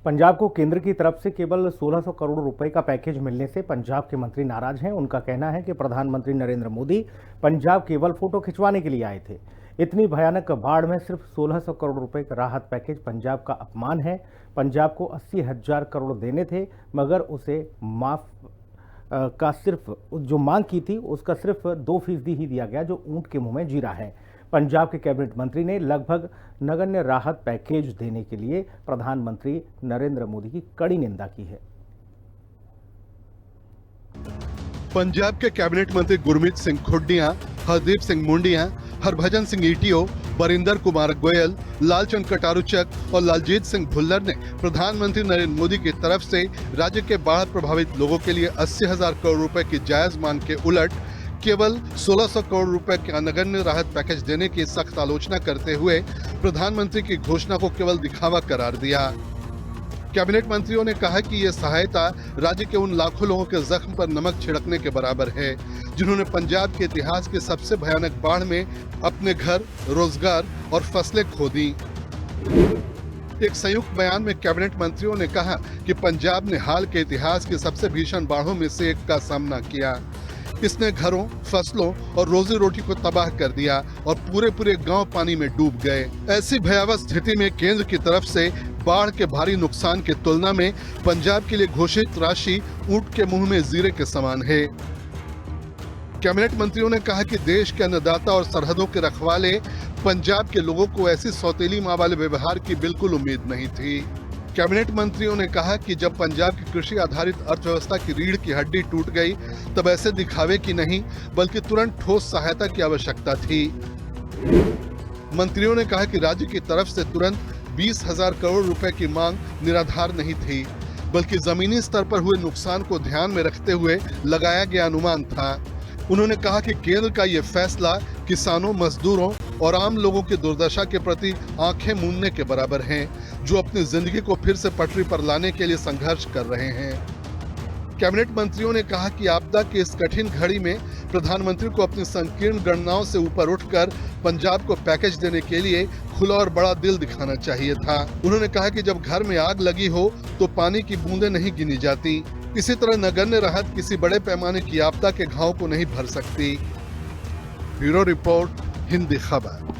पंजाब को केंद्र की तरफ से केवल 1600 करोड़ रुपए का पैकेज मिलने से पंजाब के मंत्री नाराज हैं। उनका कहना है कि प्रधानमंत्री नरेंद्र मोदी पंजाब केवल फोटो खिंचवाने के लिए आए थे। इतनी भयानक बाढ़ में सिर्फ 1600 करोड़ रुपए का राहत पैकेज पंजाब का अपमान है। पंजाब को 80,000 करोड़ देने थे, मगर उसे माफ का सिर्फ जो मांग की थी उसका सिर्फ 2% ही दिया गया, जो ऊंट के मुंह में जीरा है। पंजाब के कैबिनेट मंत्री ने लगभग नगण्य राहत पैकेज देने के लिए प्रधानमंत्री नरेंद्र मोदी की कड़ी निंदा की है। पंजाब के कैबिनेट मंत्री गुरमीत सिंह खुड्डियां, हरदीप सिंह मुंडिया, हरभजन सिंह ईटीओ, बरिंदर कुमार गोयल, लालचंद कटारुचक और लालजीत सिंह भुल्लर ने प्रधानमंत्री नरेंद्र मोदी की तरफ से राज्य के बाढ़ प्रभावित लोगों के लिए 80,000 करोड़ रुपए की जायज मांग के उलट केवल 1600 करोड़ रुपए का नगण्य राहत पैकेज देने की सख्त आलोचना करते हुए प्रधानमंत्री की घोषणा को केवल दिखावा करार दिया। कैबिनेट मंत्रियों ने कहा कि ये सहायता राज्य के उन लाखों लोगों के जख्म पर नमक छिड़कने के बराबर है, जिन्होंने पंजाब के इतिहास की सबसे भयानक बाढ़ में अपने घर, रोजगार और फसलें खो दी। एक संयुक्त बयान में कैबिनेट मंत्रियों ने कहा कि पंजाब ने हाल के इतिहास की सबसे भीषण बाढ़ों में से एक का सामना किया। इसने घरों, फसलों और रोजी रोटी को तबाह कर दिया और पूरे गांव पानी में डूब गए। ऐसी भयावह स्थिति में केंद्र की तरफ से बाढ़ के भारी नुकसान की तुलना में पंजाब के लिए घोषित राशि ऊंट के मुंह में जीरे के समान है। कैबिनेट मंत्रियों ने कहा कि देश के अन्नदाता और सरहदों के रखवाले पंजाब के लोगों को ऐसी सौतेली मां वाले व्यवहार की बिल्कुल उम्मीद नहीं थी। कैबिनेट मंत्रियों ने कहा कि जब पंजाब की कृषि आधारित अर्थव्यवस्था की रीढ़ की हड्डी टूट गई, तब ऐसे दिखावे की नहीं बल्कि तुरंत ठोस सहायता की आवश्यकता थी। मंत्रियों ने कहा कि राज्य की तरफ से तुरंत 20,000 करोड़ रुपए की मांग निराधार नहीं थी, बल्कि जमीनी स्तर पर हुए नुकसान को ध्यान में रखते हुए लगाया गया अनुमान था। उन्होंने कहा कि केंद्र का ये फैसला किसानों, मजदूरों और आम लोगों की दुर्दशा के प्रति आंखें मूंदने के बराबर है, जो अपनी जिंदगी को फिर से पटरी पर लाने के लिए संघर्ष कर रहे हैं। कैबिनेट मंत्रियों ने कहा कि आपदा की इस कठिन घड़ी में प्रधानमंत्री को अपनी संकीर्ण गणनाओं से ऊपर उठकर पंजाब को पैकेज देने के लिए खुला और बड़ा दिल दिखाना चाहिए था। उन्होंने कहा कि जब घर में आग लगी हो तो पानी की बूंदें नहीं गिनी जाती। इसी तरह नगण्य राहत किसी बड़े पैमाने की आपदा के घाव को नहीं भर सकती। ब्यूरो रिपोर्ट, हिंदी खबर।